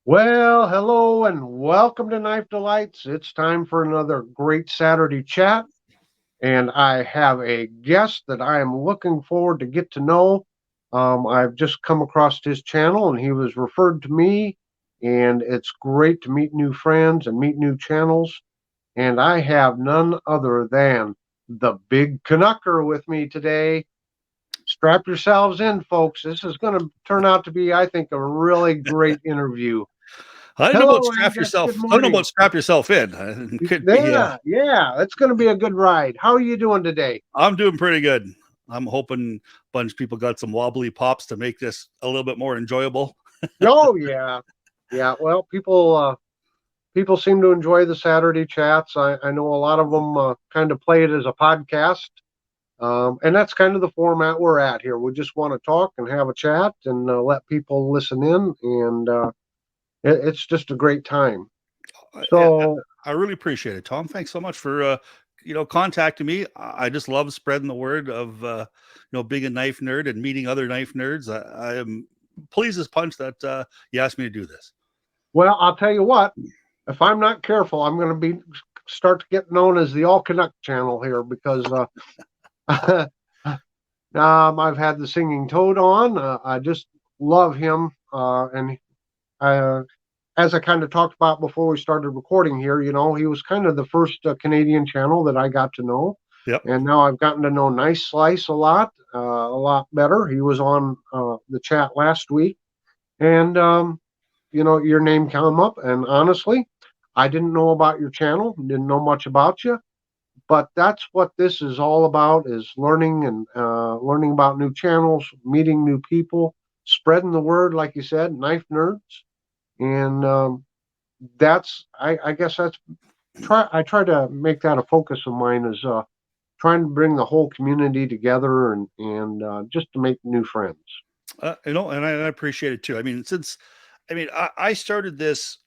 Well, hello and welcome to Knife Delights. It's time for another great Saturday chat, and I have a guest that I am looking forward to get to know. I've just come across his channel, and he was referred to me, and it's great to meet new friends and meet new channels. And I have none other than the Big Canucker with me today. Strap yourselves in, folks. This is going to turn out to be, I think, a really great interview. I don't know about Hello, strap Angus. Good yourself. I don't know morning. about strap yourself in. It could be. Yeah, it's going to be a good ride. How are you doing today? I'm doing pretty good. I'm hoping a bunch of people got some wobbly pops to make this a little bit more enjoyable. Oh yeah, yeah. Well, people seem to enjoy the Saturday chats. I know a lot of them kind of play it as a podcast, and that's kind of the format we're at here. We just want to talk and have a chat and let people listen in, and it's just a great time. Yeah, So I really appreciate it, Tom. Thanks so much for contacting me. I just love spreading the word of being a knife nerd and meeting other knife nerds. I am pleased as punch that you asked me to do this. well, I'll tell you what. If I'm not careful, I'm going to be start to get known as the All Canuck channel here because I've had the Singing Toad on. I just love him, and uh, as I kind of talked about before we started recording here, he was kind of the first Canadian channel that I got to know, Yep. and now I've gotten to know Nice Slice a lot better. He was on the chat last week, and your name came up, and honestly, I didn't know about your channel, didn't know much about you, but that's what this is all about: is learning and learning about new channels, meeting new people, spreading the word, like you said, knife nerds, and I guess that's I try to make that a focus of mine is trying to bring the whole community together and just to make new friends. And I appreciate it too. I started this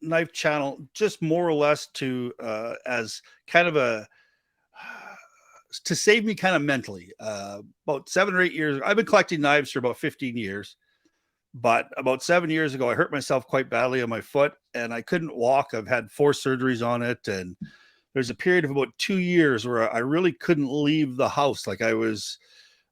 knife channel just more or less to as kind of a to save me kind of mentally. About 7 or 8 years, I've been collecting knives for about 15 years. But about 7 years ago, I hurt myself quite badly on my foot and I couldn't walk. I've had 4 surgeries on it. And there's a period of about 2 years where I really couldn't leave the house. Like I was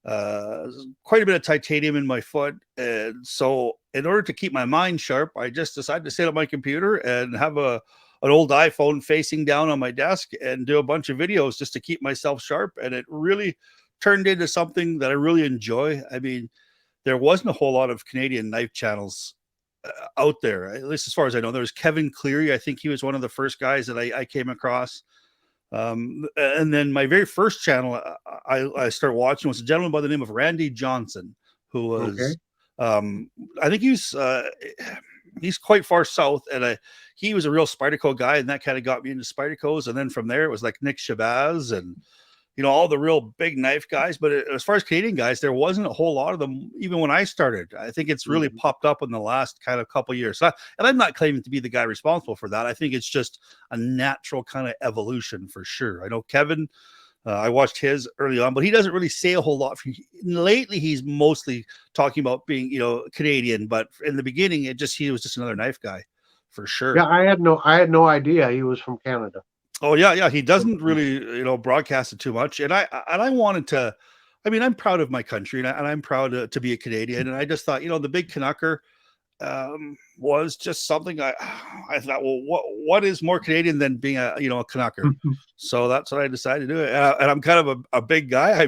quite a bit of titanium in my foot. And so in order to keep my mind sharp, I just decided to sit at my computer and have an old iPhone facing down on my desk and do a bunch of videos just to keep myself sharp. And it really turned into something that I really enjoy. There wasn't a whole lot of Canadian knife channels out there, at least as far as I know. There was Kevin Cleary. I think he was one of the first guys that I came across. And then my very first channel I started watching was a gentleman by the name of Randy Johnson, who Okay. was, I think he's quite far south, and he was a real Spyderco guy, and that kind of got me into Spydercos. And then from there, it was like Nick Shabazz and all the real big knife guys. But as far as Canadian guys, there wasn't a whole lot of them even when I started. I think it's really popped up in the last kind of couple of years. And I'm not claiming to be the guy responsible for that. I think it's just a natural kind of evolution for sure. I know Kevin, I watched his early on, but he doesn't really say a whole lot. Lately, he's mostly talking about being, Canadian. But in the beginning, he was just another knife guy for sure. Yeah, I had no idea he was from Canada. Oh yeah. He doesn't really, broadcast it too much. And I wanted to, I'm proud of my country and I'm proud to be a Canadian. And I just thought, the Big Canucker was just something I thought, well, what is more Canadian than being a Canucker? So that's what I decided to do. And I'm kind of a big guy.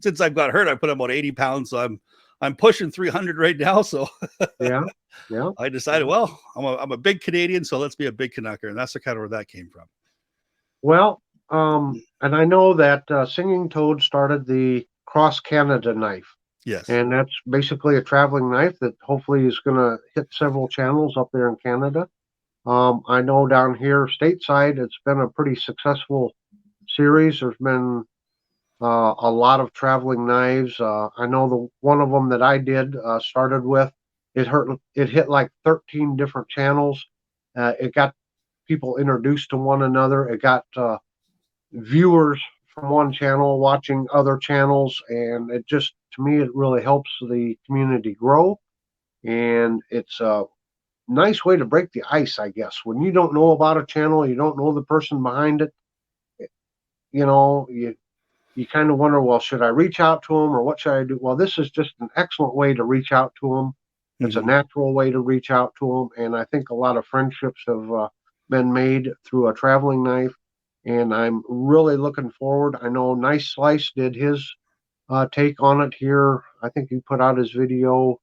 Since I've got hurt, I put on about 80 pounds. So I'm pushing 300 right now. So Yeah, yeah. I decided, well, I'm a big Canadian, so let's be a big Canucker, and that's the kind of where that came from. Well, and I know that Singing Toad started the Cross Canada knife, Yes. and that's basically a traveling knife that hopefully is going to hit several channels up there in Canada. I know down here stateside, it's been a pretty successful series. There's been a lot of traveling knives. I know the one of them that I did started with it hit like 13 different channels. It got people introduced to one another. It got viewers from one channel watching other channels, and it just to me it really helps the community grow. and it's a nice way to break the ice, I guess. When you don't know about a channel, you don't know the person behind it, you know, you kind of wonder, well, should I reach out to them or what should I do? Well, this is just an excellent way to reach out to them. It's a Mhm. natural way to reach out to them, and I think a lot of friendships have been made through a traveling knife. And I'm really looking forward. I know Nice Slice did his take on it here. I think he put out his video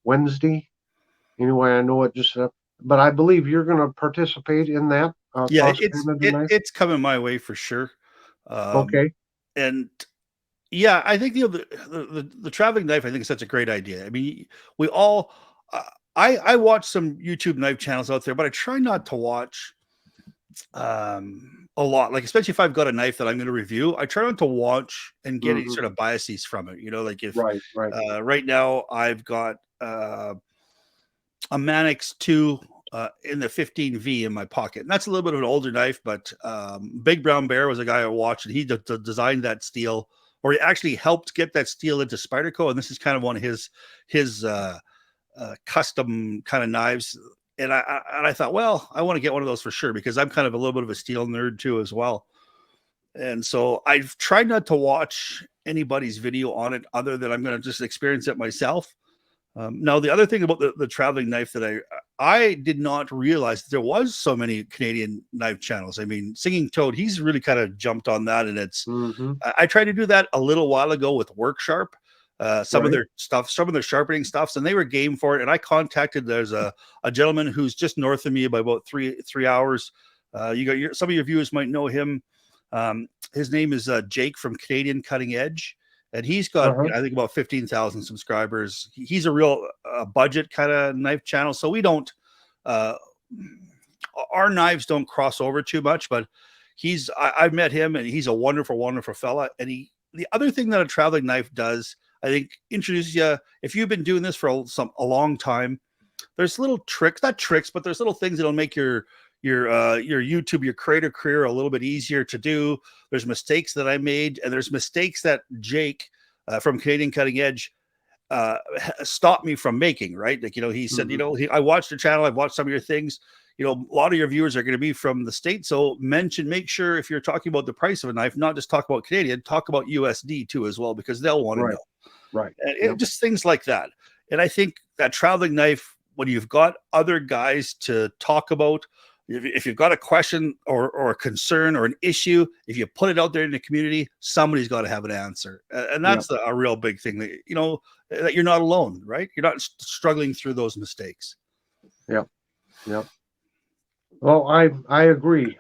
Wednesday. Anyway, I know it just, but I believe you're going to participate in that Yeah, cross Canada knife. it's coming my way for sure. Okay. And yeah, I think the traveling knife I think is such a great idea. I mean, we all uh, I watch some YouTube knife channels out there, but I try not to watch a lot. Like especially if I've got a knife that I'm going to review, I try not to watch and get any Hmm. sort of biases from it. You know, like if Right. Right. right now I've got a Manix 2 in the 15V in my pocket. And that's a little bit of an older knife, but Big Brown Bear was a guy I watched, and he designed that steel, or he actually helped get that steel into Spyderco. And this is kind of one of his custom kind of knives. And I thought, well, I want to get one of those for sure because I'm kind of a little bit of a steel nerd too as well. And so I've tried not to watch anybody's video on it other than I'm going to just experience it myself. Now, the other thing about the traveling knife that I did not realize that there was so many Canadian knife channels. I mean, Singing Toad, he's really kind of jumped on that, and it's Hmm. I tried to do that a little while ago with Work Sharp, some of Right. their stuff, some of their sharpening stuffs, and they were game for it. And I contacted there's a gentleman who's just north of me by about three hours. You got some of your viewers might know him. His name is Jake from Canadian Cutting Edge, and he's got Uh-huh. I think about 15,000 subscribers. He's a real budget kind of knife channel, so we don't uh, our knives don't cross over too much. But I've met him, and he's a wonderful, wonderful fella. And the other thing that a traveling knife does, I think, introduces you. If you've been doing this for a long time, there's little tricks, not tricks, but there's little things that'll make your YouTube, your creator career a little bit easier to do. There's mistakes that I made, and there's mistakes that Jake from Canadian Cutting Edge stopped me from making. Right, like he said, Hmm. I watched your channel, I've watched some of your things. A lot of your viewers are going to be from the States, so make sure if you're talking about the price of a knife, not just talk about Canadian, talk about USD too as well, because they'll want to Right. know. Right. And Yep. just things like that. And I think that traveling knife, when you've got other guys to talk about, if you've got a question or a concern or an issue, if you put it out there in the community, somebody's got to have an answer. And Yep. that's a real big thing that you're not alone, right? You're not struggling through those mistakes. Yep. Yep. Well, I agree.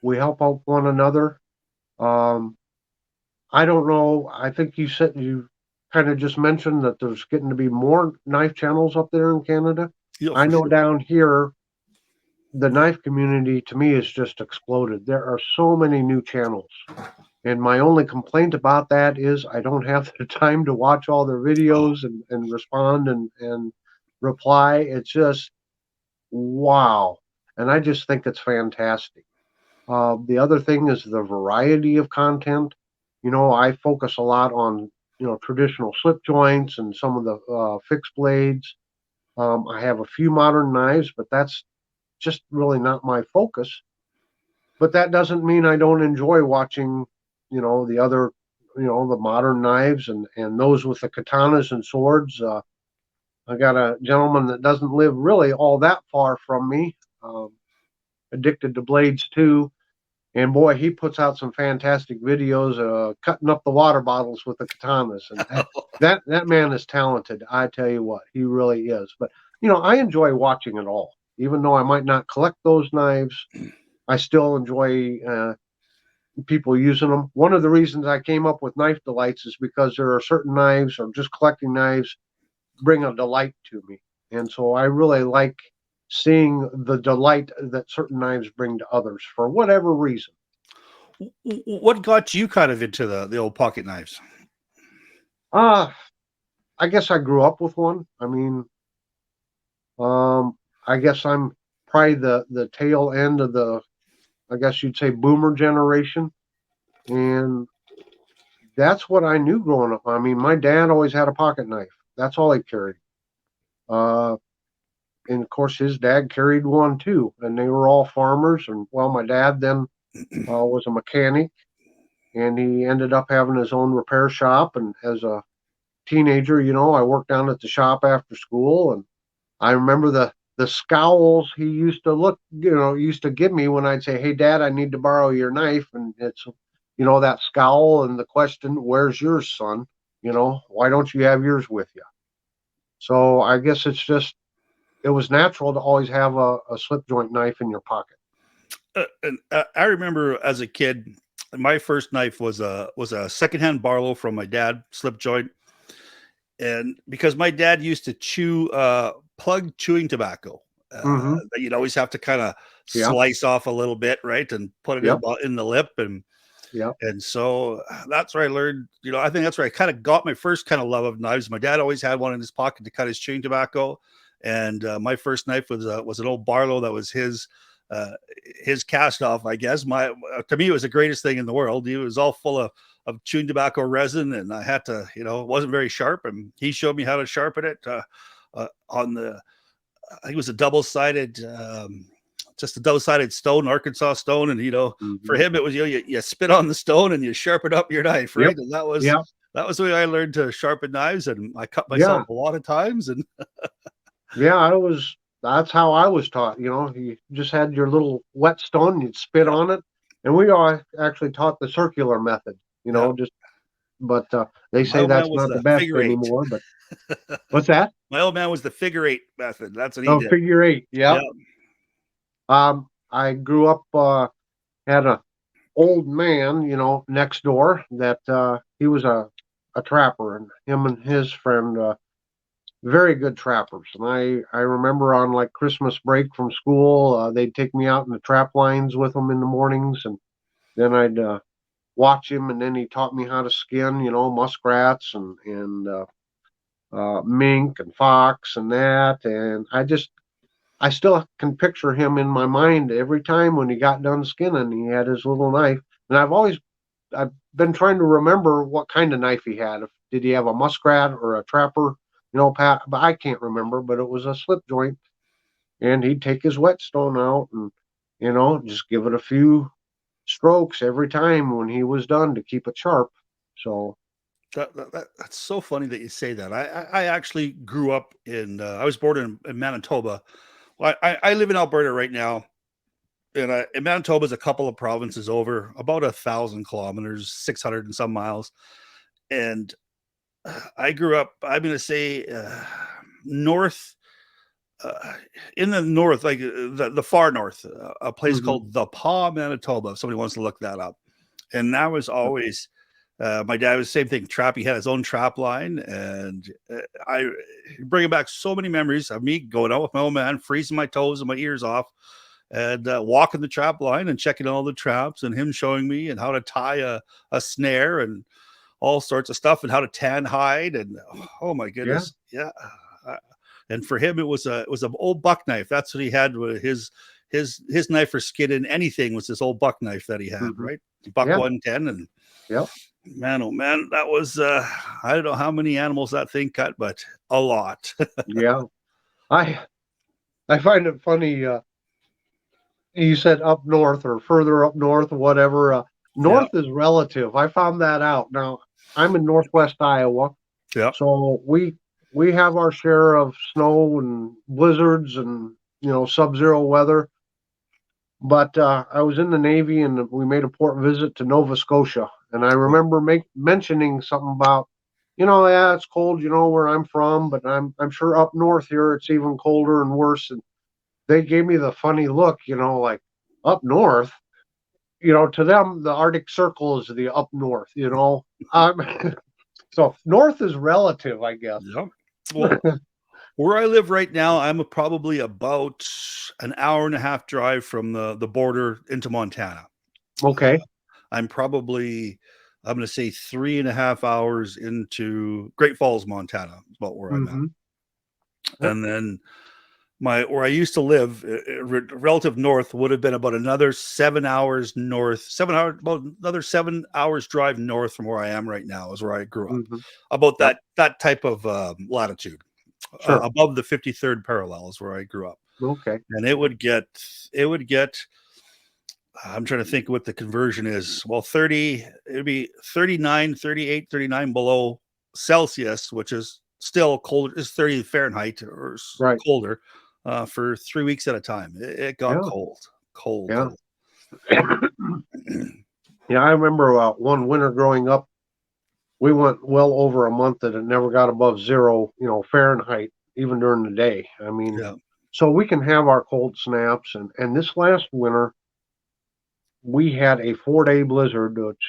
We help out one another. Um, I don't know. I think you said you kind of just mentioned that there's getting to be more knife channels up there in Canada. I For know sure. down here, the knife community to me has just exploded. There are so many new channels. And my only complaint about that is I don't have the time to watch all their Oh, videos and respond and reply. It's just wow. And I just think it's fantastic. The other thing is the variety of content. I focus a lot on, traditional slip joints and some of the fixed blades. I have a few modern knives, but that's just really not my focus. But that doesn't mean I don't enjoy watching, the other, the modern knives and those with the katanas and swords. I got a gentleman that doesn't live really all that far from me, addicted to blades too. And boy, he puts out some fantastic videos, cutting up the water bottles with the katanas, and that man is talented. I tell you what, he really is. But I enjoy watching it all, even though I might not collect those knives. I still enjoy people using them. One of the reasons I came up with Knife Delights is because there are certain knives, or just collecting knives, bring a delight to me, and so I really like seeing the delight that certain knives bring to others for whatever reason. what got you kind of into the old pocket knives? Uh, I guess I grew up with one. I mean, I guess I'm probably the tail end of the, I guess you'd say, boomer generation, and that's what I knew growing up. I mean, my dad always had a pocket knife. That's all he carried. Uh, and of course, his dad carried one too, and they were all farmers. And well, my dad then was a mechanic, and he ended up having his own repair shop. And as a teenager, I worked down at the shop after school, and I remember the scowls he used to used to give me when I'd say, "Hey, Dad, I need to borrow your knife," and it's that scowl and the question, "Where's yours, son? Why don't you have yours with you?" So I guess it was natural to always have a slip joint knife in your pocket. I remember as a kid, my first knife was a secondhand Barlow from my dad, slip joint, and because my dad used to chew plug chewing tobacco, Mm-hmm. that you'd always have to kind of Yeah. slice off a little bit, right, and put it Yep. in the lip, and Yep. so that's where I learned. I think that's where I kind of got my first kind of love of knives. My dad always had one in his pocket to cut his chewing tobacco, and my first knife was an old Barlow that was his cast off, I guess. To me, it was the greatest thing in the world. It was all full of chewing tobacco resin, and I had to, it wasn't very sharp, and he showed me how to sharpen it on I think it was a just a double-sided stone, Arkansas stone, and for Mm-hmm. him it was you spit on the stone and you sharpen up your knife, right? Yep. And Yeah. that was the way I learned to sharpen knives, and I cut Yeah. myself a lot of times, and Yeah. That's how I was taught. You just had your little whetstone, you'd spit yeah, on it. And we all actually taught the circular method, yeah. just, but they My say old man that's was not the the best figure eight. anymore. But what's that? My old man was the figure eight method. That's what he Oh, did. figure eight. Yeah. Yep. I grew up, had a old man, next door that he was a trapper, and him and his friend, very good trappers. And I remember on like Christmas break from school, they'd take me out in the trap lines with them in the mornings, and then I'd watch him, and then he taught me how to skin, muskrats and mink and fox and that. And I still can picture him in my mind every time when he got done skinning. He had his little knife, and I've been trying to remember what kind of knife he had. Did he have a muskrat or a trapper? Pat, but I can't remember. But it was a slip joint, and he'd take his whetstone out and just give it a few strokes every time when he was done to keep it sharp. So. That's so funny that you say that. I actually grew up I was born in Manitoba. Well, I live in Alberta right now, and Manitoba is a couple of provinces over, about 1,000 kilometers, 600 and some miles. And I grew up, I'm going to say, north, uh, in the north, like the far north, a place Mm-hmm. called the Paw, Manitoba. If somebody wants to look that up. And that was always my dad was the same thing. Trap. He had his own trap line, and I bringing back so many memories of me going out with my old man, freezing my toes and my ears off, and walking the trap line and checking all the traps, and him showing me and how to tie a snare and all sorts of stuff, and how to tan hide, and oh my Yeah. goodness, yeah. Uh, and for him, it was an old buck knife. That's what he had with his knife for skinning anything was this old buck knife that he had, Mm-hmm. right? Buck Yeah. 110, and Yep. man, oh man, that was I don't know how many animals that thing cut, but a lot. Yeah. I I find it funny. You said up north or further up north or whatever. Yeah, North is relative. I found that out. Now I'm in Northwest Iowa, yeah. so we have our share of snow and blizzards and sub-zero weather. But I was in the Navy, and we made a port visit to Nova Scotia, and I remember mentioning something about, yeah, it's cold, where I'm from, but I'm sure up north here it's even colder and worse. And they gave me the funny look, like up north. To them, the Arctic Circle is the up north. Um, so north is relative, I guess. Yeah. Well, where I live right now, I'm probably about an hour and a half drive from the border into Montana. Okay. I'm probably, I'm going to say 3.5 hours into Great Falls, Montana, is about where I'm at. Mm-hmm. Yep. And then where I used to live, relative north, would have been about another 7 hours north, 7 hours, about another 7 hours drive north from where I am right now is where I grew up. Mm-hmm. About Yep. that type of latitude. Sure. above the 53rd parallel is where I grew up. Okay. And I'm trying to think what the conversion is. Well, it'd be 39, 38, 39 below Celsius, which is still cold, is 30 Fahrenheit or Right. colder, for 3 weeks at a time. It got Yeah. cold, cold, Yeah. cold. Yeah. I remember one winter growing up, we went well over a month that it never got above 0, Fahrenheit, even during the day. I mean, Yeah. so we can have our cold snaps. And this last winter, we had a 4-day blizzard, which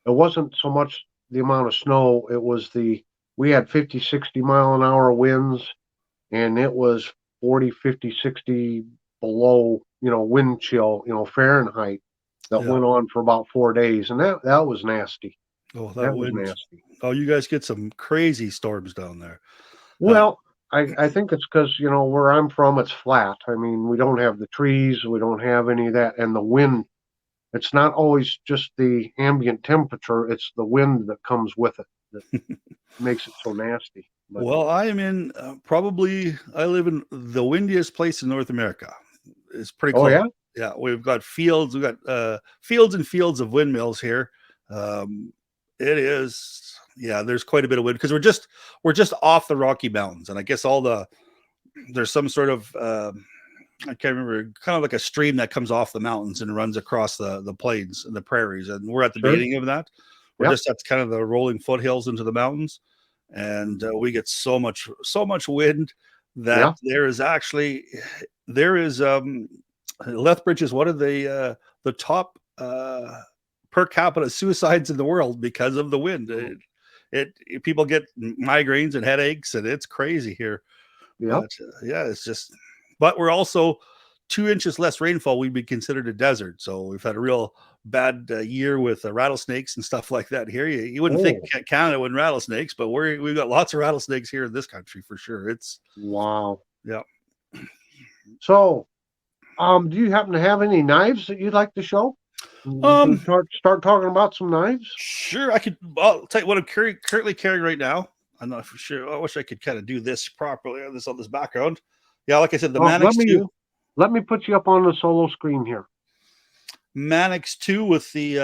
it wasn't so much the amount of snow, it was we had 50, 60 mile an hour winds, and it was 40, 50, 60 below, wind chill, Fahrenheit that Yeah. went on for about 4 days. And that was nasty. Oh, that That was wind. nasty. Oh, you guys get some crazy storms down there. Well, I think it's because, where I'm from, it's flat. I mean, we don't have the trees, we don't have any of that. And the wind, it's not always just the ambient temperature, it's the wind that comes with it that makes it so nasty. But Well, I am in I live in the windiest place in North America. It's pretty oh close. yeah, Yeah, we've got fields. We've got fields and fields of windmills here. It is, yeah. There's quite a bit of wind because we're just off the Rocky Mountains, and I guess there's some sort of I can't remember, kind of like a stream that comes off the mountains and runs across the plains and the prairies, and we're at the sure, beginning of that. We're yeah, just at kind of the rolling foothills into the mountains, and we get so much wind that yeah. there is Lethbridge is one of the top per capita suicides in the world because of the wind. People get migraines and headaches, and it's crazy here. Yep. But yeah, but we're also 2 inches less rainfall. We'd be considered a desert, so we've had a real bad year with rattlesnakes and stuff like that here. You wouldn't think Oh, Canada would rattlesnakes, but we've got lots of rattlesnakes here in this country for sure. wow. Yeah. So, do you happen to have any knives that you'd like to show? We can Um, start talking about some knives. sure. I'll tell you what I'm currently carrying right now. I'm not for sure. I wish I could kind of do this properly on this background. Yeah, like I said, the Oh, Manix 2. let me put you up on the solo screen here. Manix 2 with the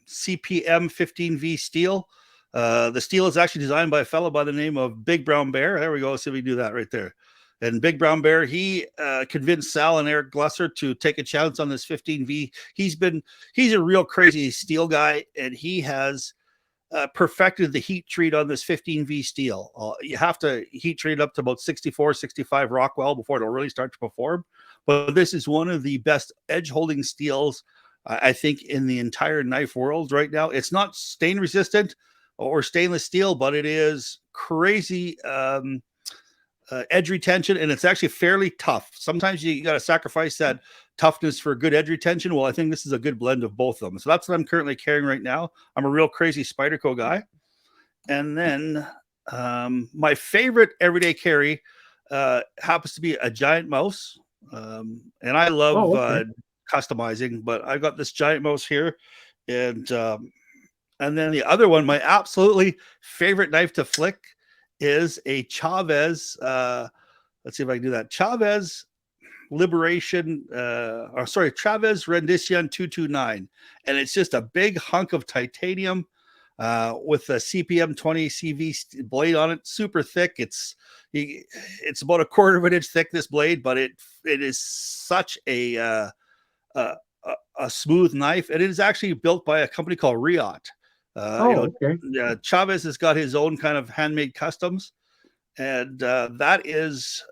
CPM 15V steel. The steel is actually designed by a fellow by the name of Big Brown Bear. There we go. Let's see if we do that right there. And Big Brown Bear, he convinced Sal and Eric Glusser to take a chance on this 15V. He's a real crazy steel guy, and he has perfected the heat treat on this 15V steel. You have to heat treat it up to about 64, 65 Rockwell before it'll really start to perform. But this is one of the best edge holding steels, I think, in the entire knife world right now. It's not stain resistant or stainless steel, but it is crazy edge retention, and it's actually fairly tough. Sometimes you got to sacrifice that toughness for good edge retention. Well, I think this is a good blend of both of them. So that's what I'm currently carrying right now. I'm a real crazy Spyderco guy. And then my favorite everyday carry happens to be a giant mouse. And I love Oh, okay. customizing, but I've got this giant mouse here. And then the other one, my absolutely favorite knife to flick, is a Chavez. Let's see if I can do that. Chavez Chavez Rendition 229. And it's just a big hunk of titanium with a CPM 20 CV blade on it, super thick. It's about a quarter of an inch thick, this blade, but it is such a smooth knife. And it is actually built by a company called Riot. Okay. Chavez has got his own kind of handmade customs, and that is.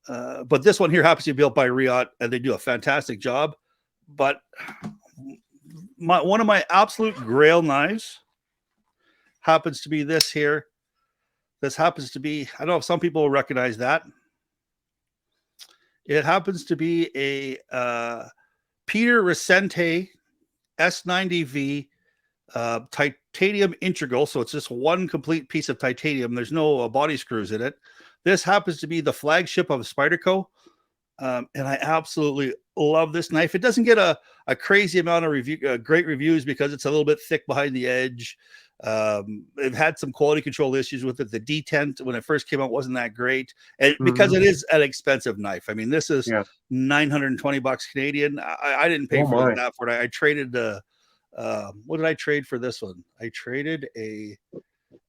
But this one here happens to be built by Riot, and they do a fantastic job. But one of my absolute grail knives happens to be this here. This happens to be, I don't know if some people will recognize that. It happens to be a Peter Recente S90V titanium integral. So it's just one complete piece of titanium. There's no body screws in it. This happens to be the flagship of Spyderco. And I absolutely love this knife. It doesn't get a crazy amount of great reviews because it's a little bit thick behind the edge. It had some quality control issues with it. The detent when it first came out wasn't that great, and because Hmm. it is an expensive knife. I mean, this is Yeah. $920 Canadian. I didn't pay Oh for my. that for it. I traded what did I trade for this one? I traded a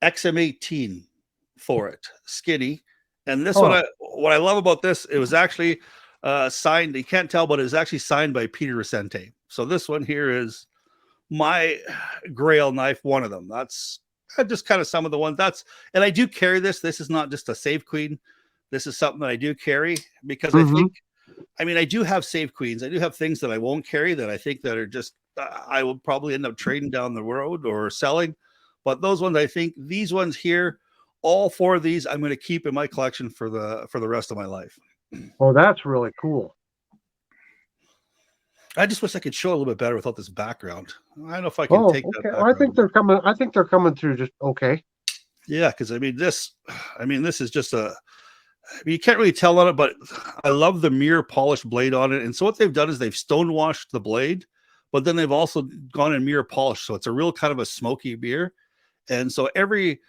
XM18 for it, skinny. And this one, Oh. what I love about this, it was actually signed. You can't tell, but it was actually signed by Peter Resente. So this one here is my Grail knife, one of them. That's just kind of some of the ones. And I do carry this. This is not just a save queen. This is something that I do carry because I Hmm. think, I mean, I do have save queens. I do have things that I won't carry that I think that are just, I will probably end up trading down the road or selling. But those ones, I think these ones here, all four of these, I'm going to keep in my collection for the rest of my life. Oh, that's really cool. I just wish I could show a little bit better without this background. I don't know if I can Oh, take that okay. Well, I think background. they're coming. I think they're coming through just okay. Yeah, because I mean, this is just you can't really tell on it, but I love the mirror polished blade on it. And so what they've done is they've stonewashed the blade, but then they've also gone in mirror polish. So it's a real kind of a smoky mirror. And so every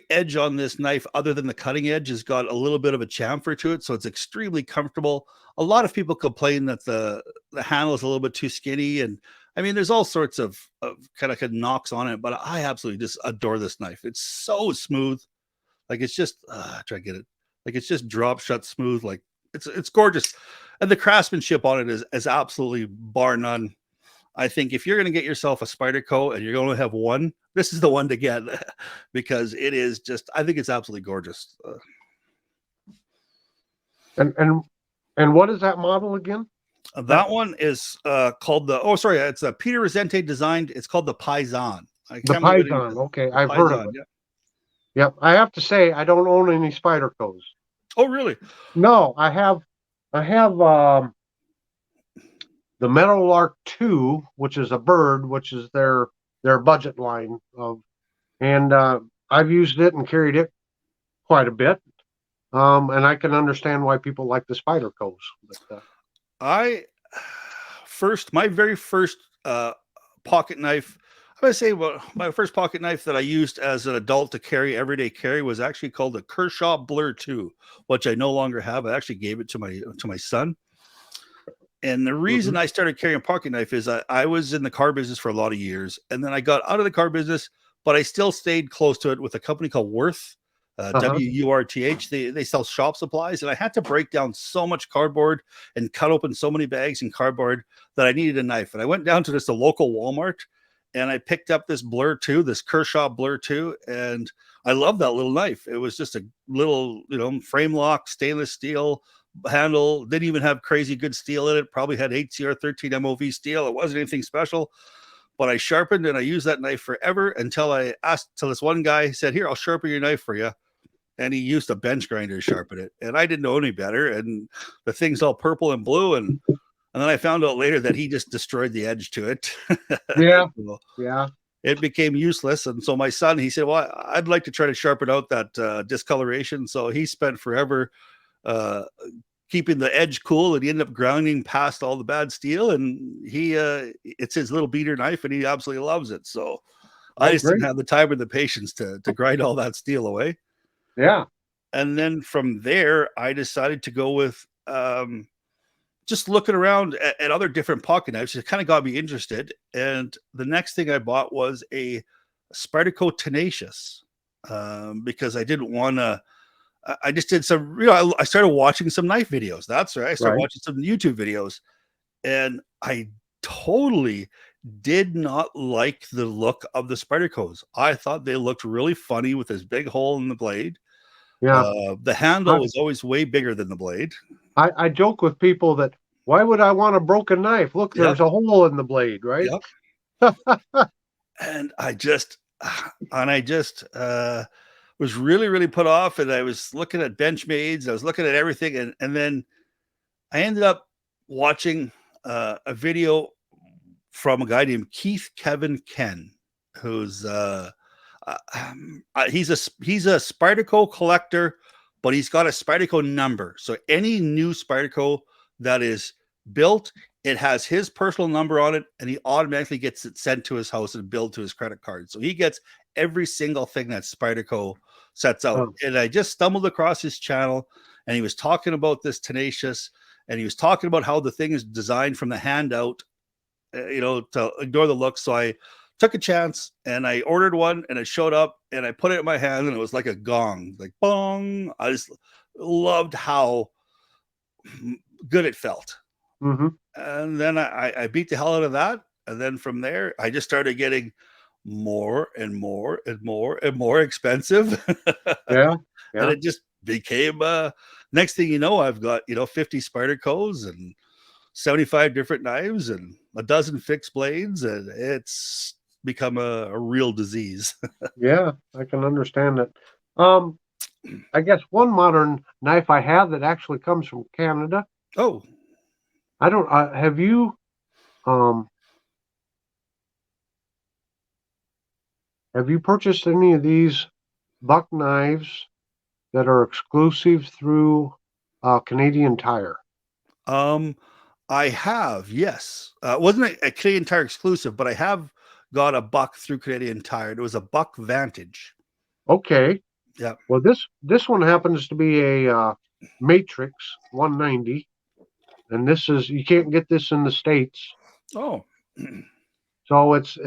edge on this knife, other than the cutting edge, has got a little bit of a chamfer to it. So it's extremely comfortable. A lot of people complain that the handle is a little bit too skinny. And I mean, there's all sorts of kind of knocks on it, but I absolutely just adore this knife. It's so smooth. Like it's just try to get it. Like it's just drop shut smooth. Like it's gorgeous. And the craftsmanship on it is absolutely bar none. I think if you're going to get yourself a Spyderco and you're going to have one, this is the one to get because it is just, I think it's absolutely gorgeous. And and what is that model again? That one is called it's a Peter Resente designed. It's called the Paisan. I The can't believe it. Python. Okay, The I've heard of Paisan. it. Yeah. Yep. I have to say I don't own any Spydercos. Oh, really? No, I have. I have the Meadowlark 2, which is a bird, which is their budget line of, and I've used it and carried it quite a bit. And I can understand why people like the Spydercos. But I my very first pocket knife. I'm gonna say, well, my first pocket knife that I used as an adult to carry everyday carry was actually called the Kershaw Blur 2, which I no longer have. I actually gave it to my son. And the reason mhm. I started carrying a pocket knife is I was in the car business for a lot of years, and then I got out of the car business, but I still stayed close to it with a company called Worth, Uh-huh. WURTH. They sell shop supplies, and I had to break down so much cardboard and cut open so many bags in cardboard that I needed a knife. And I went down to just a local Walmart, and I picked up this Blur 2, this Kershaw Blur 2, and I love that little knife. It was just a little, frame lock, stainless steel handle. Didn't even have crazy good steel in it. Probably had 8CR13 MOV steel. It wasn't anything special, but I sharpened and I used that knife forever until I asked till this one guy said, "Here, I'll sharpen your knife for you." And he used a bench grinder to sharpen it. And I didn't know any better. And the thing's all purple and blue. And then I found out later that he just destroyed the edge to it. Yeah. So Yeah. it became useless. And so my son, he said, "Well, I'd like to try to sharpen out that discoloration." So he spent forever uh, keeping the edge cool, and he ended up grounding past all the bad steel. And it's his little beater knife, and he absolutely loves it. So I Oh, just didn't great. have the time or the patience to grind all that steel away. Yeah. And then from there, I decided to go with just looking around at other different pocket knives. It kind of got me interested. And the next thing I bought was a Spyderco Tenacious because I didn't want to. I just did some, I started watching some knife videos. That's right. I started Right. watching some YouTube videos, and I totally did not like the look of the Spydercos. I thought they looked really funny with this big hole in the blade. Yeah. The handle I, was always way bigger than the blade. I joke with people that why would I want a broken knife? Look, Yep. there's a hole in the blade, right? Yep. And I just was really, really put off. And I was looking at Benchmades. I was looking at everything. And then I ended up watching a video from a guy named Keith Kevin Ken, who's he's a Spyderco collector, but he's got a Spyderco number. So any new Spyderco that is built, it has his personal number on it, and he automatically gets it sent to his house and billed to his credit card. So he gets every single thing that Spyderco sets out. Oh, And I just stumbled across his channel, and he was talking about this Tenacious, and he was talking about how the thing is designed from the handout, to ignore the look. So I took a chance and I ordered one, and it showed up, and I put it in my hand, and it was like a gong, like bong. I just loved how good it felt. mm-hmm. And then I beat the hell out of that. And then from there, I just started getting more and more and more and more expensive. Yeah, And yeah, it just became next thing you know, I've got 50 Spydercos and 75 different knives and a dozen fixed blades, and it's become a real disease. yeah. I can understand it. Um, I guess one modern knife I have that actually comes from Canada. Oh, I don't. Have you? Um, have you purchased any of these buck knives that are exclusive through Canadian Tire? um, I have, yes. Wasn't a Canadian Tire exclusive, but I have got a buck through Canadian Tire. It was a Buck Vantage. Okay. Yeah. Well, this one happens to be a Matrix 190, and this is you can't get this in the States, Oh, so it's.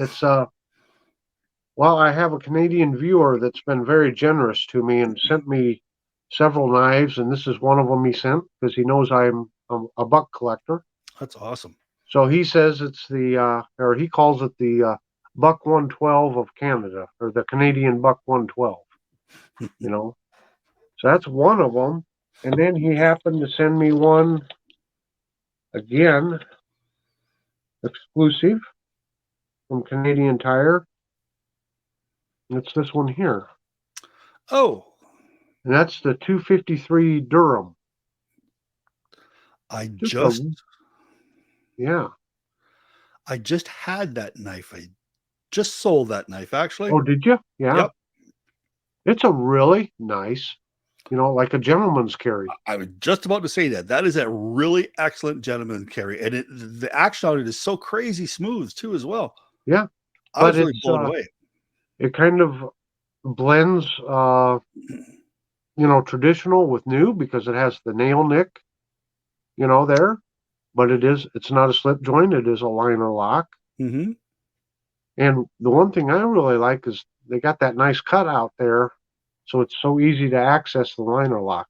Well, I have a Canadian viewer that's been very generous to me and sent me several knives, and this is one of them he sent because he knows I'm a buck collector. that's awesome. So he says it's or he calls it the Buck 112 of Canada, or the Canadian Buck 112. You know, so that's one of them. And then he happened to send me one again, exclusive from Canadian Tire. And it's this one here, Oh, and that's the 253 Durham. I Just just a yeah. I just had that knife. I just sold that knife actually. Oh, did you? Yeah. Yep. It's a really nice, like a gentleman's carry. I was just about to say that. That is a really excellent gentleman carry. And the action on it is so crazy smooth too, as well. Yeah, I but was really blown away. it kind of blends traditional with new because it has the nail nick, there, but it's not a slip joint, it is a liner lock. Mm-hmm. And the one thing I really like is they got that nice cutout there, so it's so easy to access the liner lock.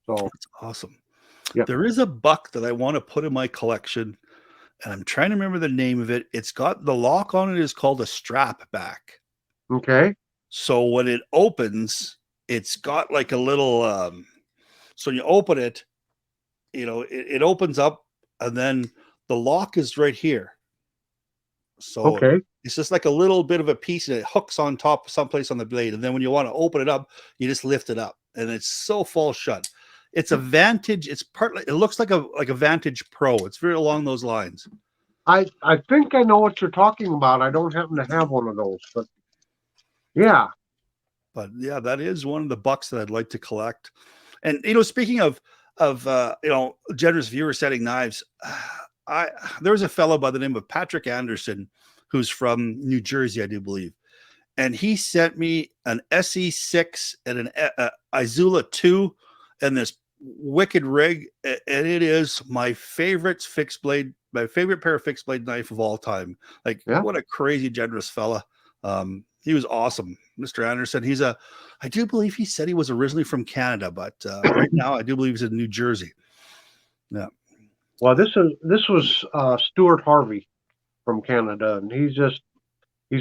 So, That's awesome. yeah. There is a buck that I want to put in my collection, and I'm trying to remember the name of it. It's got the lock on it is called a strap back. Okay. So when it opens, it's got like a little so when you open it, it opens up, and then the lock is right here. So Okay. it's just like a little bit of a piece, and it hooks on top someplace on the blade. And then when you want to open it up, you just lift it up, and it's so fall shut. It's a Vantage. It's partly. It looks like a Vantage Pro. It's very along those lines. I think I know what you're talking about. I don't happen to have one of those, but yeah. But yeah, that is one of the bucks that I'd like to collect. And speaking of generous viewer setting knives, there was a fellow by the name of Patrick Anderson who's from New Jersey, I do believe, and he sent me an SE6 and an Izula 2 and this wicked rig, and it is my favorite pair of fixed blade knife of all time. Like, Yeah. what a crazy generous fella. He was awesome, Mr. Anderson. I do believe he said he was originally from Canada, but right now I do believe he's in New Jersey. Yeah. Well, this was Stuart Harvey from Canada, and he's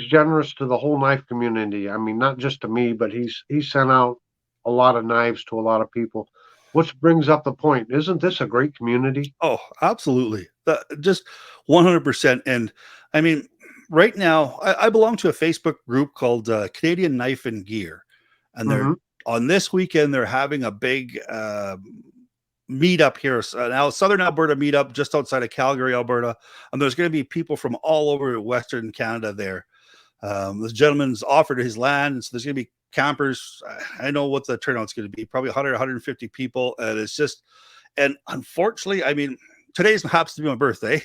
generous to the whole knife community. I mean, not just to me, but he sent out a lot of knives to a lot of people. Which brings up the point: isn't this a great community? Oh, absolutely. Just 100%. And I mean, right now, I belong to a Facebook group called Canadian Knife and Gear. And they're Mm-hmm. on this weekend, they're having a big meetup here, now Southern Alberta meetup just outside of Calgary, Alberta. And there's going to be people from all over Western Canada there. This gentleman's offered his land, so there's going to be campers. I know what the turnout's going to be, probably 100, 150 people. And it's just, and unfortunately, I mean, today's happens to be my birthday.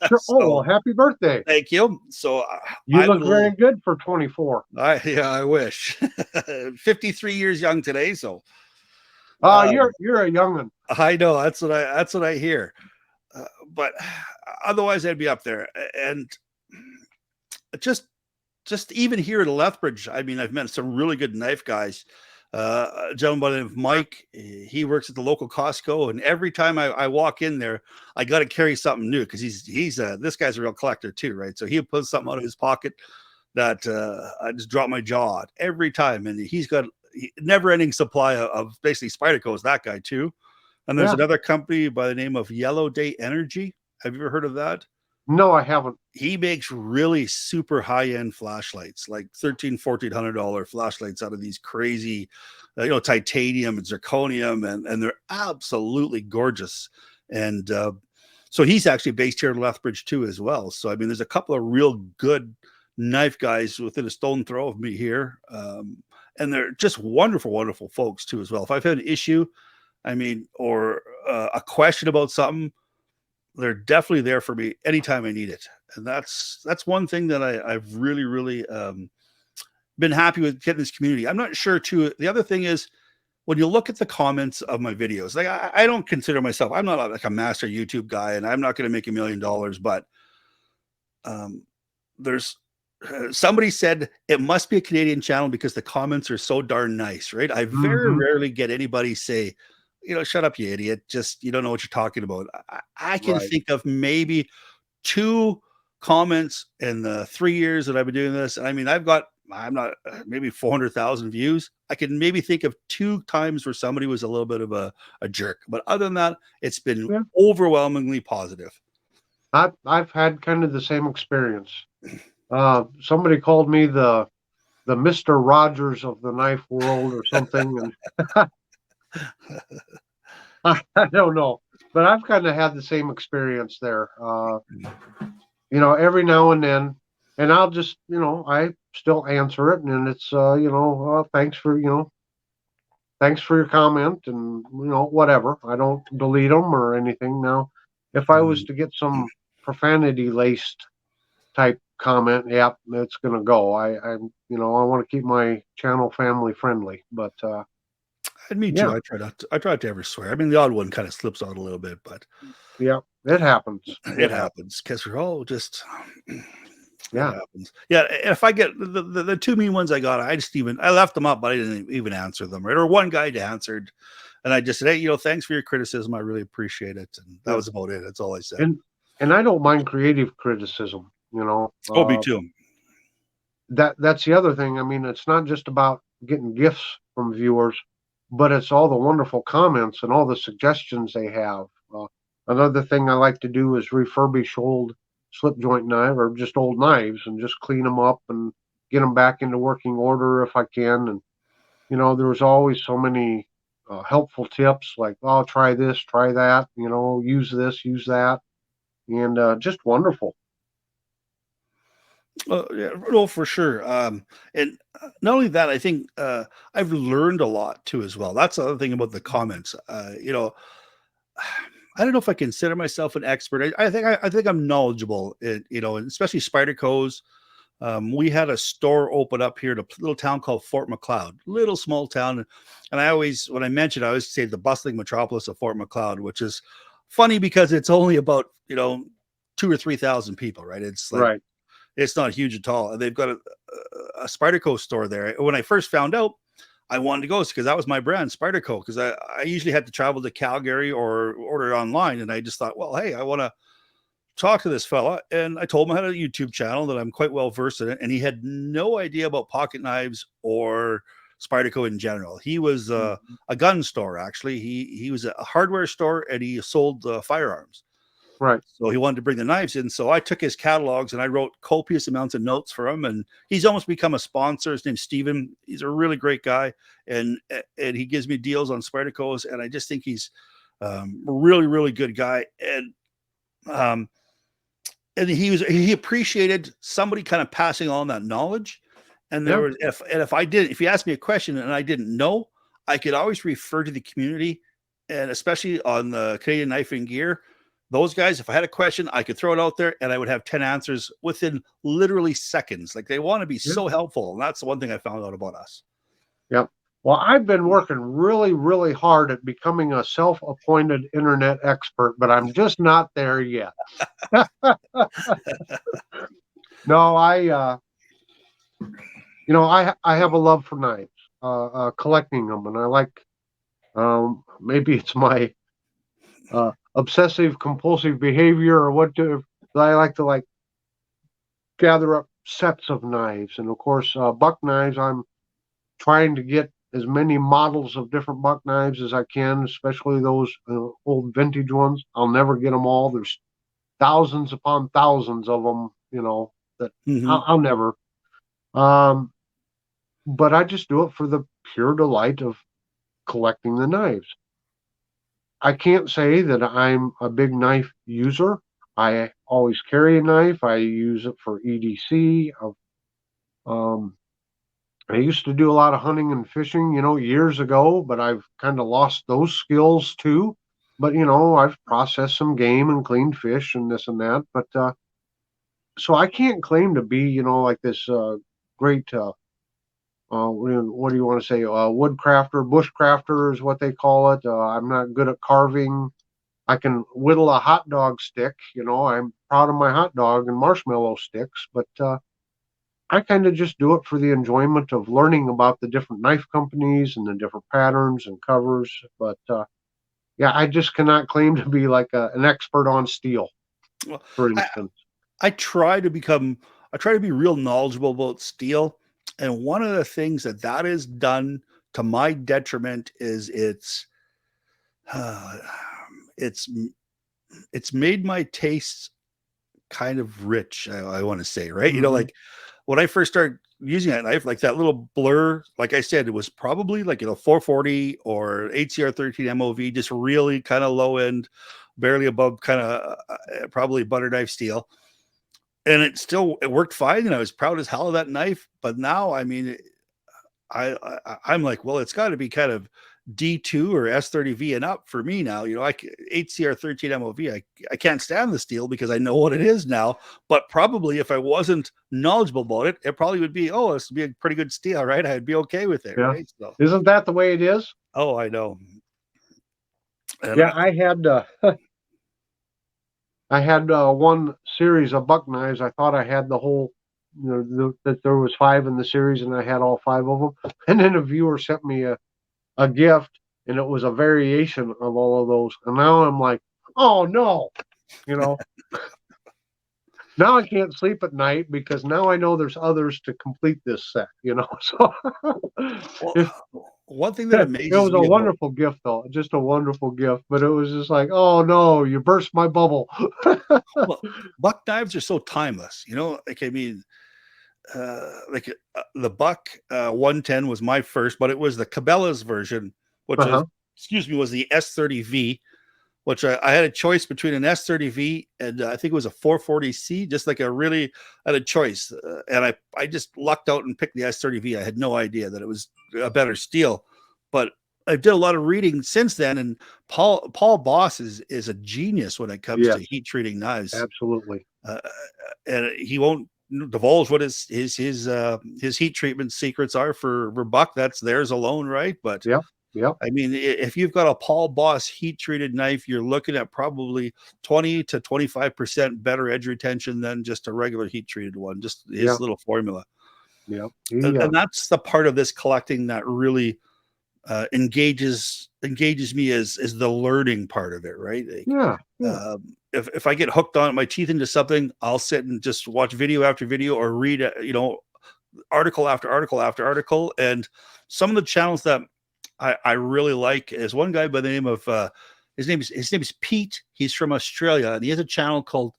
Sure. Oh, well, So happy birthday. thank you. So You look very good for 24. I wish. 53 years young today. So You're a young'un. I know that's what I hear. But otherwise, I'd be up there. And just even here at Lethbridge, I mean, I've met some really good knife guys. A gentleman by the name of Mike, he works at the local Costco, and every time I walk in there, I got to carry something new because he's this guy's a real collector too, right? So he'll put something out of his pocket that I just drop my jaw at every time, and he's got never-ending supply of basically Spyderco's. That guy too. And there's Yeah. another company by the name of Yellow Day Energy. Have you ever heard of that? No, I haven't. He makes really super high-end flashlights, like $1,400 flashlights out of these crazy, titanium and zirconium, and they're absolutely gorgeous. And so he's actually based here in Lethbridge too, as well. So I mean, there's a couple of real good knife guys within a stone throw of me here, and they're just wonderful, wonderful folks too, as well. If I've had an issue, I mean, or a question about something, they're definitely there for me anytime I need it. And that's one thing that I've really, really been happy with getting this community. I'm not sure too. The other thing is when you look at the comments of my videos, like I don't consider myself, I'm not like a master YouTube guy, and I'm not going to make $1 million, but there's somebody said it must be a Canadian channel because the comments are so darn nice, right? I very rarely get anybody say, shut up, you idiot. Just, you don't know what you're talking about. I can think of maybe 2 comments in the 3 years that I've been doing this. And I mean, I'm not maybe 400,000 views. I can maybe think of 2 times where somebody was a little bit of a jerk. But other than that, it's been overwhelmingly positive. I've had kind of the same experience. Somebody called me the Mr. Rogers of the knife world or something. And I don't know, but I've kind of had the same experience there. Every now and then, and I'll just, I still answer it, and it's, thanks for your comment, and whatever. I don't delete them or anything. Now, if I was to get some profanity laced type comment, yep, it's gonna go. I want to keep my channel family friendly, but and me too. I try not to ever swear. I mean, the odd one kind of slips out a little bit, but yeah, it happens. It happens because we're all just yeah. It happens. Yeah, if I get the 2 mean ones I got, I left them up, but I didn't even answer them. Right, or one guy answered, and I just said, hey, thanks for your criticism. I really appreciate it, and that was about it. That's all I said. And I don't mind creative criticism. Oh, me too. That's the other thing. I mean, it's not just about getting gifts from viewers, but it's all the wonderful comments and all the suggestions they have. Another thing I like to do is refurbish old slip joint knife or just old knives and just clean them up and get them back into working order if I can. And, there was always so many helpful tips like, oh, try this, try that, use this, use that. And just wonderful. Yeah, no, for sure. And not only that, I think I've learned a lot too as well. That's the other thing about the comments. I don't know if I consider myself an expert. I think I'm knowledgeable. And especially Spyderco's. We had a store open up here in a little town called Fort McLeod, little small town. And I always say the bustling metropolis of Fort McLeod, which is funny because it's only about 2,000 or 3,000 people, right? It's like, right. It's not huge at all. And they've got a Spyderco store there. When I first found out, I wanted to go because that was my brand, Spyderco, because I usually had to travel to Calgary or order it online. And I just thought, well, hey, I want to talk to this fella. And I told him I had a YouTube channel that I'm quite well versed in it. And he had no idea about pocket knives or Spyderco in general. He was a gun store, actually. He was a hardware store, and he sold firearms. Right. So he wanted to bring the knives in. So I took his catalogs and I wrote copious amounts of notes for him. And he's almost become a sponsor. His name's Steven. He's a really great guy. And he gives me deals on Spyderco's. And I just think he's a really, really good guy. And he appreciated somebody kind of passing on that knowledge. And there was, if you asked me a question and I didn't know, I could always refer to the community, and especially on the Canadian Knife and Gear. those guys, if I had a question, I could throw it out there and I would have 10 answers within literally seconds. Like they want to be Yeah. so helpful. And that's the one thing I found out about us. Yep. Well, I've been working really, really hard at becoming a self-appointed internet expert, but I'm just not there yet. No, I have a love for knives, collecting them, and I like, maybe it's my obsessive compulsive behavior or what, but I like to like gather up sets of knives, and of course, buck knives. I'm trying to get as many models of different buck knives as I can, especially those old vintage ones. I'll never get them all. There's thousands upon thousands of them, that Mm-hmm. I'll never. Um, but I just do it for the pure delight of collecting the knives. I can't say that I'm a big knife user. I always carry a knife. I use it for EDC. Um, I used to do a lot of hunting and fishing, years ago, but I've kind of lost those skills too. But, I've processed some game and cleaned fish and this and that. But so I can't claim to be, like this great, what do you want to say, woodcrafter, bushcrafter is what they call it. I'm not good at carving. I can whittle a hot dog stick. I'm proud of my hot dog and marshmallow sticks, but I kind of just do it for the enjoyment of learning about the different knife companies and the different patterns and covers. But yeah, I just cannot claim to be like an expert on steel, Well, for I, instance. I try to be real knowledgeable about steel. And one of the things that is done to my detriment is uh, it's, it's made my tastes kind of rich. I want to say, right. Mm-hmm. Like when I first started using that knife, like that little blur, like I said, it was probably like, 440 or HCR 13 MOV, just really kind of low end, barely above kind of probably butter knife steel. And it worked fine. And I was proud as hell of that knife. But now, I mean, I'm like, well, it's got to be kind of D2 or S30V and up for me now. HCR 13 MOV, I can't stand the steel because I know what it is now. But probably if I wasn't knowledgeable about it, it probably would be, oh, this would be a pretty good steel, right? I'd be okay with it, Yeah. right? So, Isn't that the way it is? oh, I know. And Yeah, I had one series of buck knives. I thought I had the whole, that there was 5 in the series, and I had all 5 of them. And then a viewer sent me a gift, and it was a variation of all of those. And now I'm like, oh no, now I can't sleep at night because now I know there's others to complete this set. So well, it, one thing that it amazes was a me about wonderful gift, though, just a wonderful gift. But it was just like, oh no, you burst my bubble. well, buck knives are so timeless, like, I mean, the Buck 110 was my first, but it was the Cabela's version, which Uh-huh. was the S30V, which I had a choice between an S30V and I think it was a 440C, just like I had a choice. And I just lucked out and picked the S30V. I had no idea that it was a better steel, but I did a lot of reading since then. And Paul Boss is a genius when it comes to Yes, heat treating knives. absolutely. And he won't divulge what his heat treatment secrets are for buck. That's theirs alone, right? But Yep. Yep. I mean, if you've got a Paul Boss heat treated knife, you're looking at probably 20 to 25% better edge retention than just a regular heat treated one. Just his Yeah. little formula. Yep. And that's the part of this collecting that really engages me is the learning part of it, right? Like, Yeah. Yeah. if I get hooked on my teeth into something, I'll sit and just watch video after video or read, article after article after article. And some of the channels that I really like is one guy by the name of his name is Pete. He's from Australia, and he has a channel called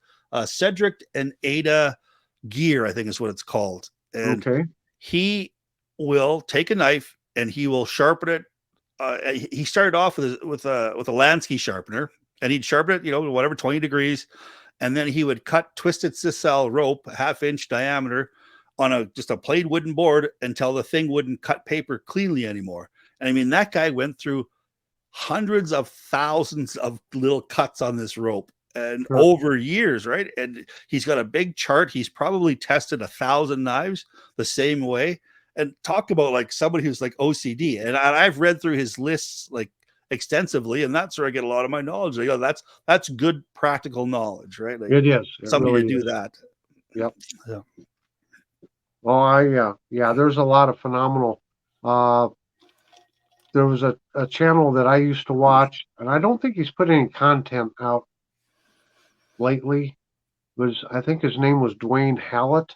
Cedric and Ada Gear, I think is what it's called. And Okay. he will take a knife and he will sharpen it. He started off with a Lansky sharpener, and he'd sharpen it, whatever 20 degrees, and then he would cut twisted sisal rope, 1/2 inch diameter, on just a plain wooden board until the thing wouldn't cut paper cleanly anymore. And I mean, that guy went through hundreds of thousands of little cuts on this rope. and Sure. over years, right? And he's got a big chart. He's probably tested 1,000 knives the same way. And talk about like somebody who's like OCD. And I've read through his lists like extensively, and that's where I get a lot of my knowledge. Like, oh, that's good practical knowledge, right? Like It is. It somebody to really do is. that. Yep. Yeah. Oh, yeah. There's a lot of phenomenal. Uh, there was a channel that I used to watch, and I don't think he's put any content out lately. I think his name was Dwayne Hallett,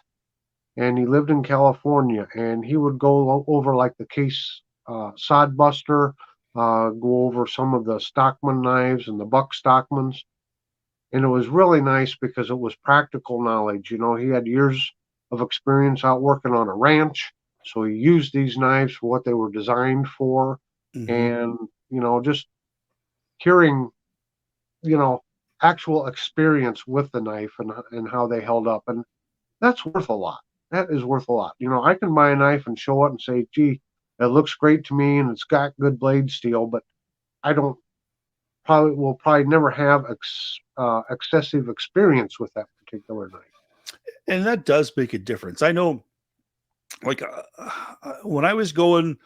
and he lived in California, and he would go over like the case sodbuster, go over some of the Stockman knives and the Buck Stockmans, and it was really nice because it was practical knowledge. You know, he had years of experience out working on a ranch, so he used these knives for what they were designed for, Mm-hmm. and just hearing, you know, actual experience with the knife and how they held up, and that's worth a lot. That is worth a lot. You know, I can buy a knife and show it and say, gee, it looks great to me and it's got good blade steel, but I don't will probably never have excessive experience with that particular knife. And that does make a difference. I know, like when I was going,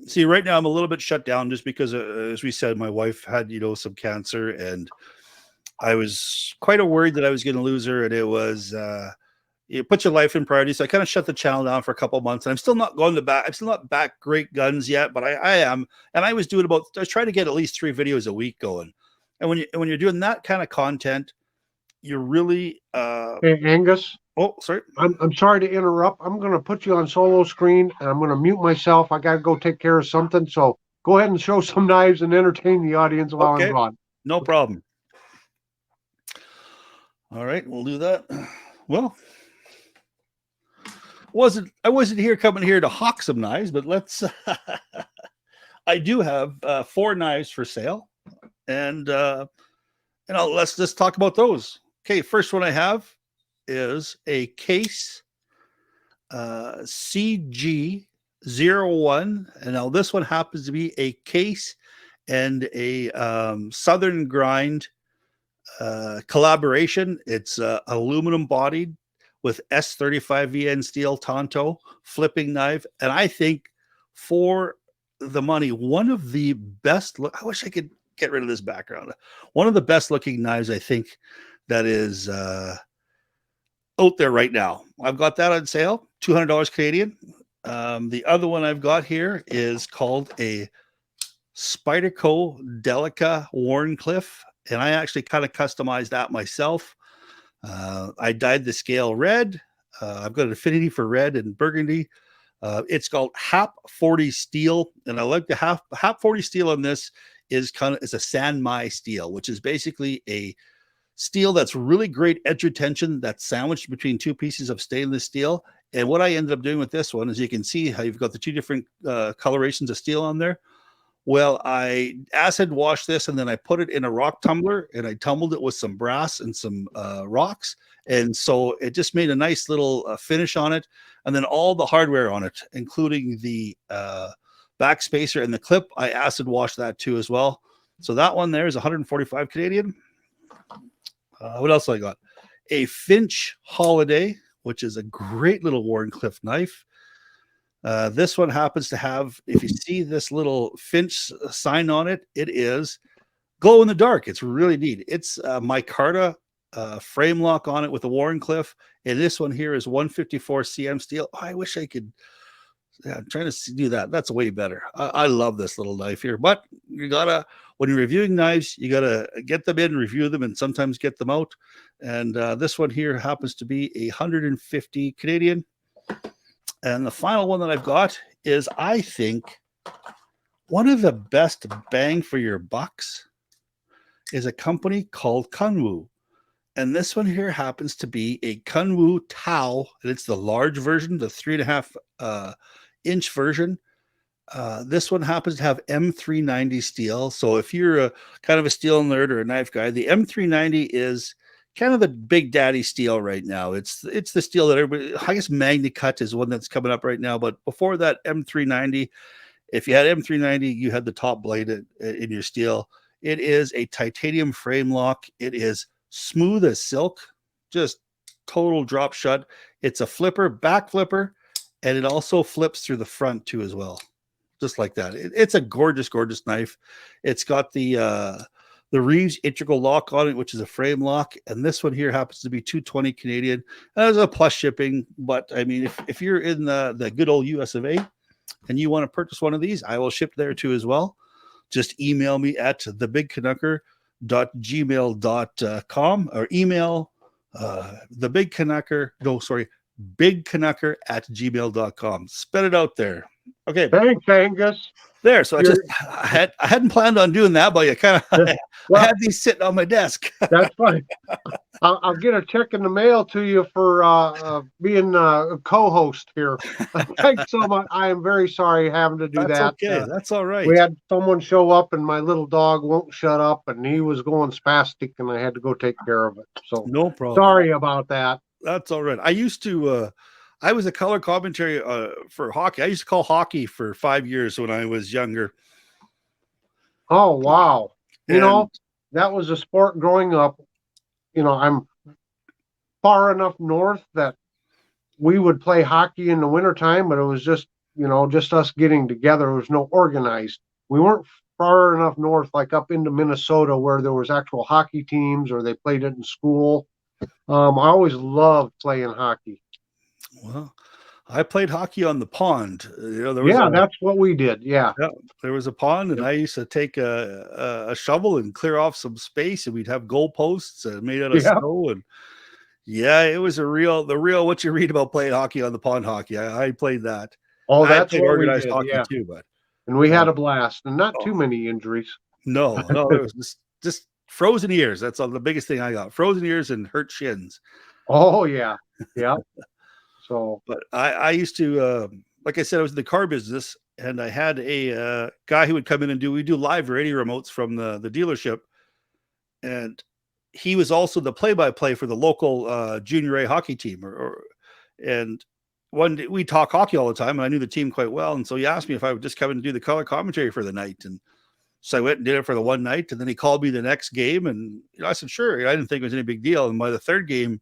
see, right now I'm a little bit shut down just because, as we said, my wife had, some cancer, and I was quite worried that I was going to lose her. And it was, you put your life in priority. So I kind of shut the channel down for a couple of months, and I'm still not going to back. I'm still not back great guns yet, but I am. And I was trying to get at least 3 videos a week going. And when you're doing that kind of content, you're really, Hey, Angus, oh, sorry. I'm sorry to interrupt. I'm going to put you on solo screen and I'm going to mute myself. I got to go take care of something. So go ahead and show some knives and entertain the audience while I'm Okay. gone. No problem. All right, we'll do that. Well, I wasn't here coming here to hawk some knives, but let's I do have 4 knives for sale, and let's just talk about those. Okay, first one I have is a case CG01, and now this one happens to be a case and a Southern Grind collaboration. It's aluminum bodied with S35VN steel Tonto flipping knife, and I think for the money, one of the best. I wish I could get rid of this background. One of the best looking knives I think that is out there right now. I've got that on sale, $200 Canadian. The other one I've got here is called a Spyderco Delica Warncliffe, and I actually kind of customized that myself. I dyed the scale red. I've got an affinity for red and burgundy. It's called HAP 40 steel, and I like the HAP 40 steel on this is a San Mai steel, which is basically a steel that's really great edge retention that's sandwiched between 2 pieces of stainless steel. And what I ended up doing with this one is you can see how you've got the 2 different colorations of steel on there. Well, I acid washed this and then I put it in a rock tumbler and I tumbled it with some brass and some rocks. And so it just made a nice little finish on it. And then all the hardware on it, including the back spacer and the clip, I acid washed that too as well. So that one there is 145 Canadian. What else I got? A Finch Holiday, which is a great little Warncliffe knife. This one happens to have, if you see this little Finch sign on it, it is glow in the dark. It's really neat. It's micarta frame lock on it with a Warncliffe. And this one here is 154 cm steel. Oh, I wish I could. Yeah, I'm trying to do that. That's way better. I love this little knife here. But you gotta, when you're reviewing knives, you gotta get them in, review them, and sometimes get them out. And this one here happens to be 150 Canadian. And the final one that I've got is, I think, one of the best bang for your bucks is a company called Kunwu. And this one here happens to be a Kunwu Tau, and it's the large version, the 3.5 inch version. This one happens to have M390 steel. So if you're a kind of a steel nerd or a knife guy, the M390 is kind of the big daddy steel right now. It's the steel that everybody, I guess MagnaCut is one that's coming up right now. But before that, M390, if you had M390, you had the top blade in your steel. It is a titanium frame lock. It is smooth as silk, just total drop shut. It's a flipper, back flipper, and it also flips through the front too as well, just like that. It's a gorgeous, gorgeous knife. It's got the Reeves integral lock on it, which is a frame lock, and this one here happens to be 220 Canadian. There's a plus shipping, but I mean, if you're in the good old US of A and you want to purchase one of these, I will ship there too as well. Just email me at thebigcanucker.gmail.com or email bigcanucker@gmail.com. Spit it out there. Okay. Thanks, Angus. There. So I hadn't planned on doing that, but I Well, had these sitting on my desk. that's fine. I'll get a check in the mail to you for being a co-host here. Thanks so much. I am very sorry having to do That's that. okay. That's all right. We had someone show up, and my little dog won't shut up, and he was going spastic, and I had to go take care of it. So no problem. Sorry about that. That's all right. I used to. I was a color commentary for hockey. I used to call hockey for 5 years when I was younger. Oh, wow. You know, that was a sport growing up. You know, I'm far enough north that we would play hockey in the wintertime, but it was just, just us getting together. There was no organized. We weren't far enough north, like up into Minnesota, where there was actual hockey teams or they played it in school. I always loved playing hockey. Well, I played hockey on the pond. That's what we did. Yeah, there was a pond, and I used to take a shovel and clear off some space, and we'd have goalposts made out of snow. And it was the real what you read about playing hockey on the pond hockey. I played that. Oh, that's what organized we did, hockey too, and we had a blast, and not too many injuries. No, it was just frozen ears. That's all the biggest thing I got. Frozen ears and hurt shins. Oh yeah. So, but I used to, like I said, I was in the car business, and I had a guy who would come in and we do live radio remotes from the dealership, and he was also the play-by-play for the local junior A hockey team. And one day we talk hockey all the time, and I knew the team quite well, and so he asked me if I would just come in and do the color commentary for the night, and so I went and did it for the one night, and then he called me the next game, and I said sure. I didn't think it was any big deal, and by the third game,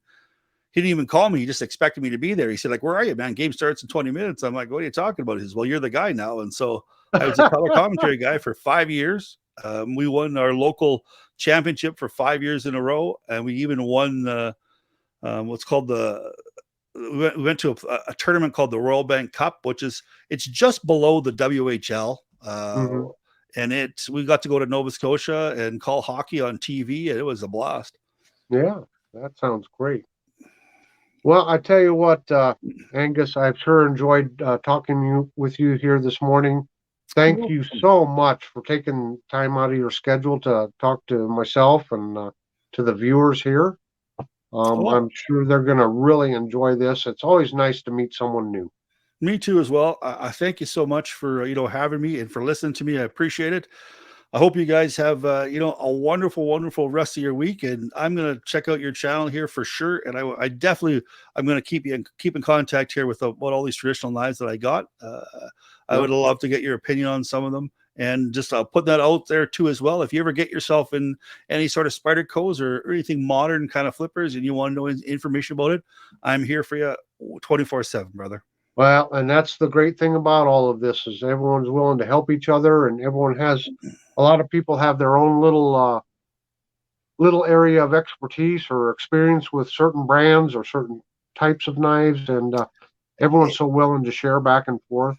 he didn't even call me. He just expected me to be there. He said, like, where are you, man? Game starts in 20 minutes. I'm like, what are you talking about? He says, well, you're the guy now. And so I was a color commentary guy for 5 years. We won our local championship for 5 years in a row. And we even won what's called we went to a tournament called the Royal Bank Cup, it's just below the WHL. And we got to go to Nova Scotia and call hockey on TV. And it was a blast. Yeah, that sounds great. Well, I tell you what, Angus, I've sure enjoyed talking with you here this morning. Thank you so much for taking time out of your schedule to talk to myself and to the viewers here. I'm sure they're going to really enjoy this. It's always nice to meet someone new. Me too as well. I thank you so much for having me and for listening to me. I appreciate it. I hope you guys have a wonderful, wonderful rest of your week. And I'm going to check out your channel here for sure. And I'm going to keep in contact here with about all these traditional knives that I got. I would love to get your opinion on some of them, and just put that out there too as well. If you ever get yourself in any sort of Spydercos or anything modern kind of flippers and you want to know information about it, I'm here for you 24/7, brother. Well, and that's the great thing about all of this is everyone's willing to help each other, and a lot of people have their own little area of expertise or experience with certain brands or certain types of knives, and everyone's so willing to share back and forth.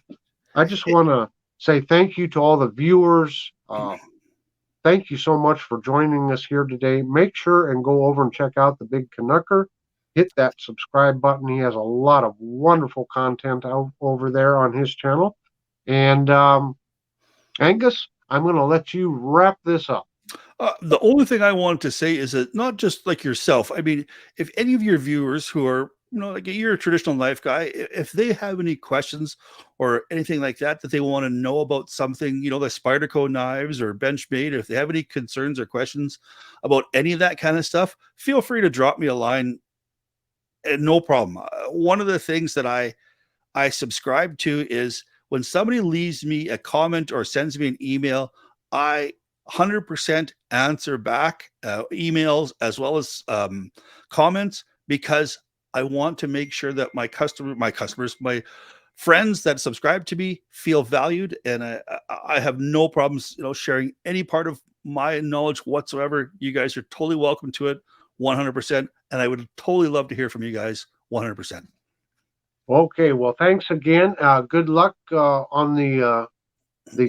I just want to say thank you to all the viewers. Thank you so much for joining us here today. Make sure and go over and check out the Big Canucker. Hit that subscribe button. He has a lot of wonderful content out over there on his channel. And Angus, I'm going to let you wrap this up. The only thing I wanted to say is that not just like yourself. I mean, if any of your viewers who are, like you're a traditional knife guy, if they have any questions or anything like that they want to know about something, the Spyderco knives or Benchmade, if they have any concerns or questions about any of that kind of stuff, feel free to drop me a line. And no problem. One of the things that I subscribe to is when somebody leaves me a comment or sends me an email, I 100% answer back emails as well as comments, because I want to make sure that my customers, my friends that subscribe to me feel valued, and I have no problems, sharing any part of my knowledge whatsoever. You guys are totally welcome to it, 100%, and I would totally love to hear from you guys, 100%. Okay, well, thanks again. Good luck on the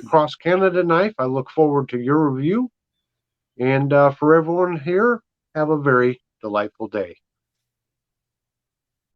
Cross Canada knife. I look forward to your review. And for everyone here, have a very delightful day.